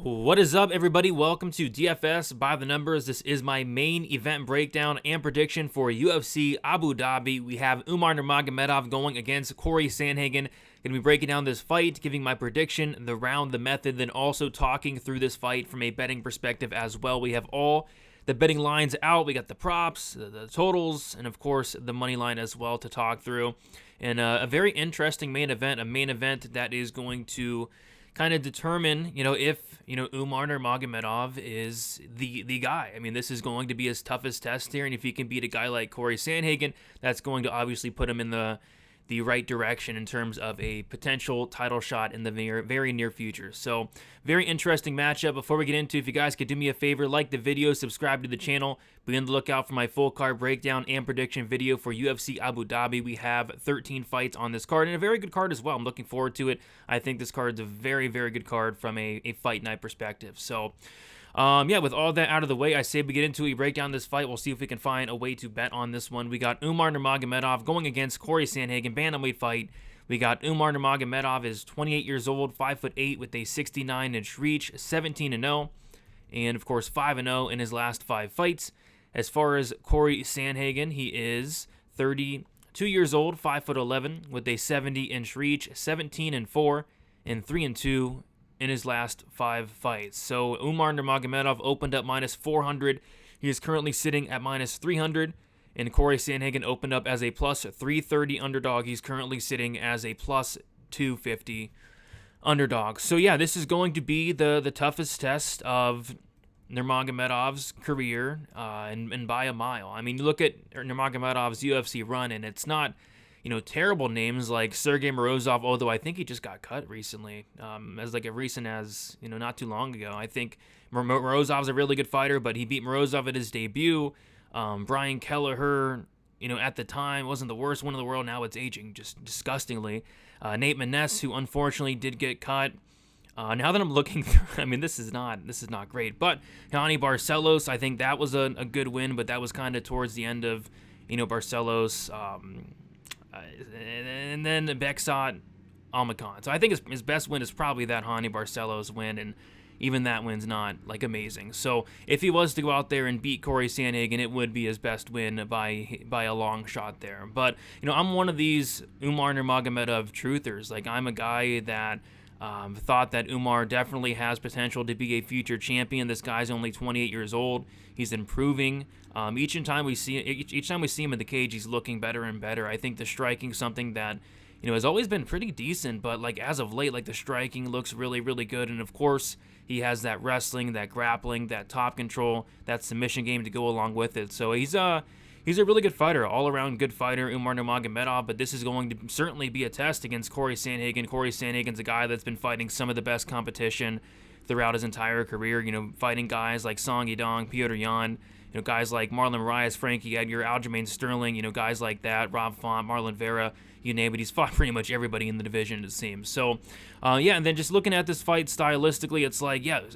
What is up, everybody? Welcome to DFS by the Numbers. This is my main event breakdown and prediction for UFC Abu Dhabi. We have Umar Nurmagomedov going against Cory Sandhagen. Going to be breaking down this fight, giving my prediction, the round, the method, then also talking through this fight from a betting perspective as well. We have all the betting lines out. We got the props, the totals, and of course the money line as well to talk through. And a very interesting main event, a main event that is going to kind of determine, if, Umar Nurmagomedov is the guy. I mean, this is going to be his toughest test here, and if he can beat a guy like Cory Sandhagen, that's going to obviously put him in the right direction in terms of a potential title shot in the very near future. So, very interesting matchup. Before we get into, if you guys could do me a favor, like the video, subscribe to the channel, be on the lookout for my full card breakdown and prediction video for UFC Abu Dhabi. We have 13 fights on this card, and a very good card as well. I'm looking forward to it. I think this card's a very, very good card from a fight night perspective. So, with all that out of the way, I say we get into it, we break down this fight. We'll see if we can find a way to bet on this one. We got Umar Nurmagomedov going against Cory Sandhagen, bantamweight fight. We got Umar Nurmagomedov is 28 years old, 5'8", with a 69-inch reach, 17-0, and of course 5-0 in his last 5 fights. As far as Cory Sandhagen, he is 32 years old, 5'11", with a 70-inch reach, 17-4, and 3-2 in his last 5 fights. So Umar Nurmagomedov opened up minus 400. He is currently sitting at minus 300. And Cory Sandhagen opened up as a plus 330 underdog. He's currently sitting as a plus 250 underdog. So yeah, this is going to be the toughest test of Nurmagomedov's career, and by a mile. I mean, you look at Nurmagomedov's UFC run, and it's not terrible names like Sergey Morozov, although I think he just got cut recently, as recent as, not too long ago. I think Morozov's a really good fighter, but he beat Morozov at his debut. Brian Kelleher, at the time wasn't the worst one in the world. Now it's aging just disgustingly. Nate Maness, who unfortunately did get cut. Now that I'm looking through, I mean, this is not great, but Yanni Barcelos, I think that was a good win, but that was kind of towards the end of, Barcelos, and then Beksat Almacan. So I think his best win is probably that Hani Barcelos win, and even that win's not amazing. So if he was to go out there and beat Cory Sandhagen, it would be his best win by a long shot there. But I'm one of these Umar Nurmagomedov truthers. I'm a guy that thought that Umar definitely has potential to be a future champion. This guy's only 28 years old. He's improving. Each time we see him in the cage, he's looking better and better. I think the striking something that has always been pretty decent, but as of late, the striking looks really, really good. And of course, he has that wrestling, that grappling, that top control, that submission game to go along with it. So he's a really good fighter, all-around good fighter, Umar Nurmagomedov, but this is going to certainly be a test against Cory Sandhagen. Cory Sandhagen's a guy that's been fighting some of the best competition throughout his entire career, fighting guys like Song Yadong, Petr Yan, guys like Marlon Moraes, Frankie Edgar, Aljamain Sterling, guys like that, Rob Font, Marlon Vera, you name it. He's fought pretty much everybody in the division, it seems. So, and then just looking at this fight stylistically, it's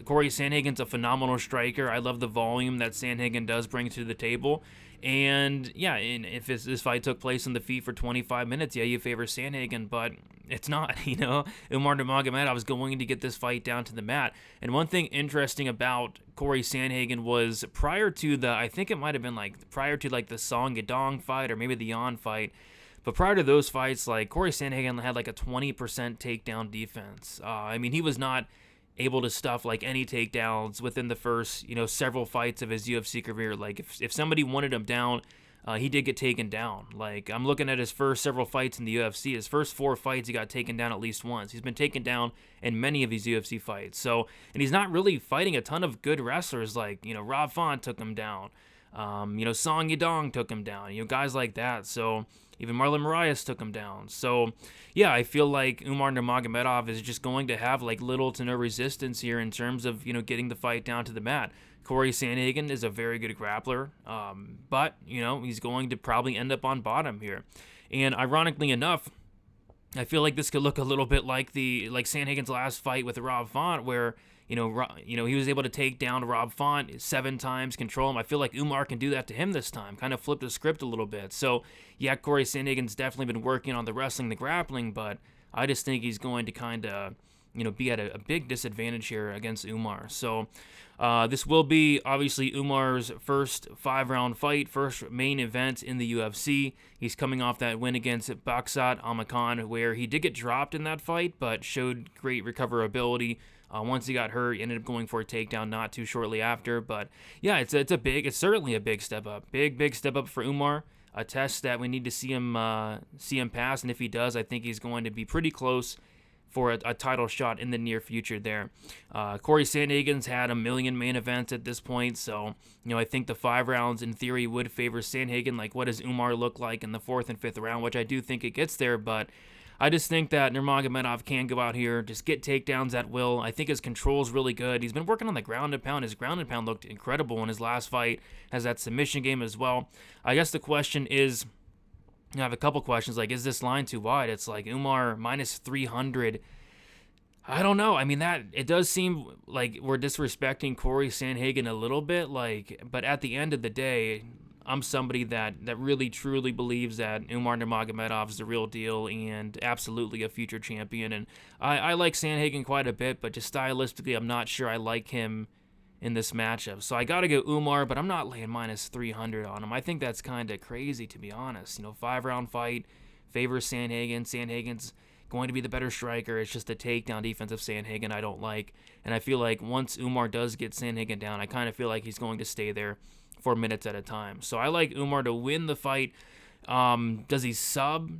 Cory Sandhagen's a phenomenal striker. I love the volume that Sandhagen does bring to the table. And if this fight took place in the feet for 25 minutes, you favor Sandhagen, but it's not. Umar Nurmagomedov is going to get this fight down to the mat. And one thing interesting about Cory Sandhagen was prior to the Song Yadong fight, or maybe the Yan fight. But prior to those fights, Cory Sandhagen had a 20% takedown defense. He was not able to stuff any takedowns within the first several fights of his UFC career. If somebody wanted him down, he did get taken down. I'm looking at his first several fights in the UFC. His first 4 fights, he got taken down at least once. He's been taken down in many of these UFC fights. So, and he's not really fighting a ton of good wrestlers. Rob Font took him down. Song Yadong took him down. Guys like that. So even Marlon Moraes took him down. So, I feel like Umar Nurmagomedov is just going to have little to no resistance here in terms of getting the fight down to the mat. Cory Sandhagen is a very good grappler, but he's going to probably end up on bottom here. And ironically enough, I feel like this could look a little bit like Sandhagen's last fight with Rob Font, where he was able to take down Rob Font 7 times, control him. I feel like Umar can do that to him this time, kind of flip the script a little bit. So, Cory Sandhagen's definitely been working on the wrestling, the grappling, but I just think he's going to kind of, be at a big disadvantage here against Umar. So this will be obviously Umar's first 5-round fight, first main event in the UFC. He's coming off that win against Baksat Amakan, where he did get dropped in that fight, but showed great recoverability. Once he got hurt, he ended up going for a takedown not too shortly after. But yeah, it's certainly a big step up, big step up for Umar. A test that we need to see him pass, and if he does, I think he's going to be pretty close for a title shot in the near future there. Cory Sandhagen's had a million main events at this point, so I think the 5 rounds in theory would favor Sandhagen. Like, what does Umar look like in the 4th and 5th round, which I do think it gets there, but I just think that Nurmagomedov can go out here, just get takedowns at will. I think his control's really good. He's been working on the ground and pound. His ground and pound looked incredible in his last fight. Has that submission game as well. I guess the question is, I have a couple questions, like, is this line too wide? It's like Umar minus 300. I don't know. I mean, it does seem like we're disrespecting Cory Sandhagen a little bit, but at the end of the day, I'm somebody that really truly believes that Umar Nurmagomedov is the real deal and absolutely a future champion. And I like Sandhagen quite a bit, but just stylistically, I'm not sure I like him in this matchup. So I got to go Umar, but I'm not laying minus 300 on him. I think that's kind of crazy, to be honest. 5-round fight, favors Sandhagen. Sandhagen's going to be the better striker. It's just the takedown defense of Sandhagen I don't like. And I feel like once Umar does get Sandhagen down, I kind of feel like he's going to stay there for minutes at a time. So I like Umar to win the fight. Does he sub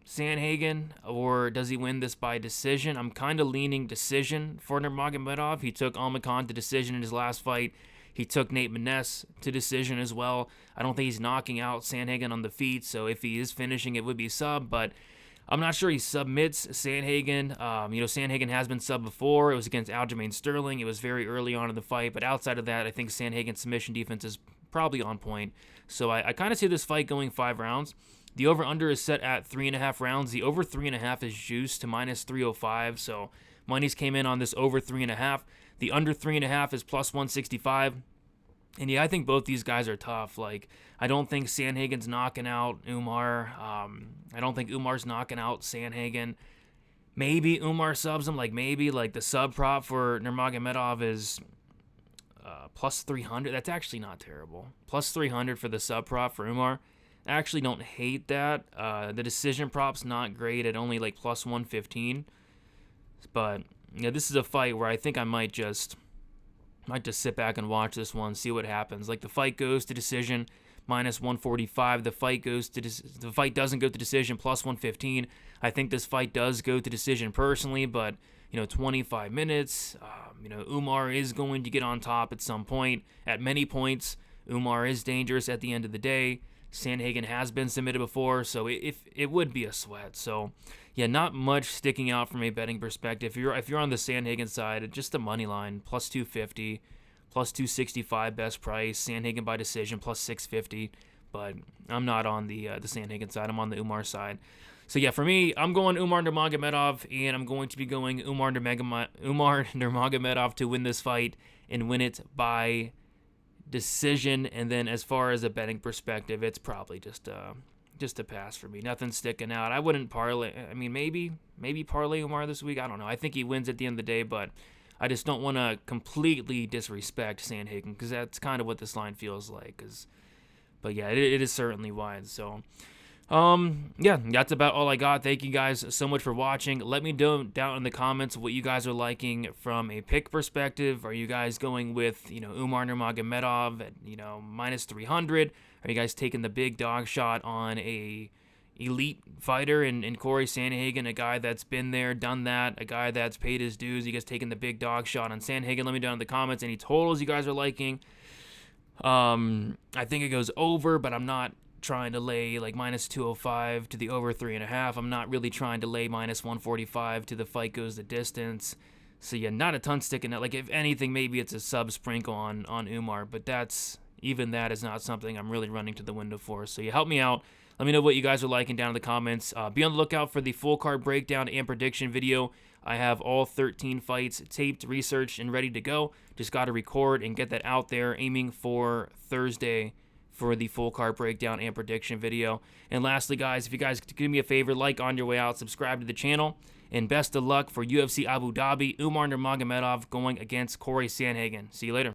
Sandhagen, or does he win this by decision? I'm kind of leaning decision for Nurmagomedov. He took Almakan to decision in his last fight. He took Nate Maness to decision as well. I don't think he's knocking out Sandhagen on the feet, so if he is finishing, it would be sub, but I'm not sure he submits Sandhagen. Sandhagen has been sub before. It was against Aljamain Sterling. It was very early on in the fight, but outside of that, I think Sandhagen's submission defense is probably on point. So I kind of see this fight going 5 rounds. The over-under is set at 3.5 rounds. The over 3.5 is juiced to minus 305, so monies came in on this over 3.5. The under 3.5 is plus 165. And yeah, I think both these guys are tough. Like, I don't think Sandhagen's knocking out Umar. I don't think Umar's knocking out Sandhagen. Maybe Umar subs him. Maybe the sub prop for Nurmagomedov is plus 300. That's actually not terrible. Plus 300 for the sub prop for Umar. I actually don't hate that. The decision prop's not great at only plus 115. But this is a fight where I think I might just sit back and watch this one, see what happens. The fight goes to decision, minus 145. The fight doesn't go to decision, plus 115. I think this fight does go to decision personally, but 25 minutes. Umar is going to get on top at some point. At many points, Umar is dangerous at the end of the day. Sandhagen has been submitted before, so it would be a sweat. So yeah, not much sticking out from a betting perspective. If you're on the Sandhagen side, just the money line, plus 250, plus 265 best price. Sandhagen by decision, plus 650. But I'm not on the Sandhagen side. I'm on the Umar side. So yeah, for me, I'm going Umar Nurmagomedov, and I'm going to be going Umar Nurmagomedov to win this fight and win it by decision. And then as far as a betting perspective, it's probably just a pass for me. Nothing sticking out. I wouldn't parlay. I mean, maybe parlay Umar this week. I don't know. I think he wins at the end of the day, but I just don't want to completely disrespect Sandhagen, because that's kind of what this line feels like. But yeah, it is certainly wide. So yeah, that's about all I got. Thank you guys so much for watching. Let me know down in the comments what you guys are liking from a pick perspective. Are you guys going with Umar Nurmagomedov at minus 300? Are you guys taking the big dog shot on a elite fighter in Cory Sandhagen, a guy that's been there, done that, a guy that's paid his dues? You guys taking the big dog shot on Sandhagen? Let me know down in the comments any totals you guys are liking. I think it goes over, but I'm not trying to lay minus 205 to the over 3.5. I'm not really trying to lay minus 145 to the fight goes the distance. So yeah, not a ton sticking out. If anything, maybe it's a sub sprinkle on Umar, but that is not something I'm really running to the window for. So yeah, help me out. Let me know what you guys are liking down in the comments. Be on the lookout for the full card breakdown and prediction video. I have all 13 fights taped, researched, and ready to go. Just got to record and get that out there, aiming for Thursday for the full card breakdown and prediction video. And lastly, guys, if you guys could do me a favor, like on your way out, subscribe to the channel, and best of luck for UFC Abu Dhabi. Umar Nurmagomedov going against Cory Sandhagen. See you later.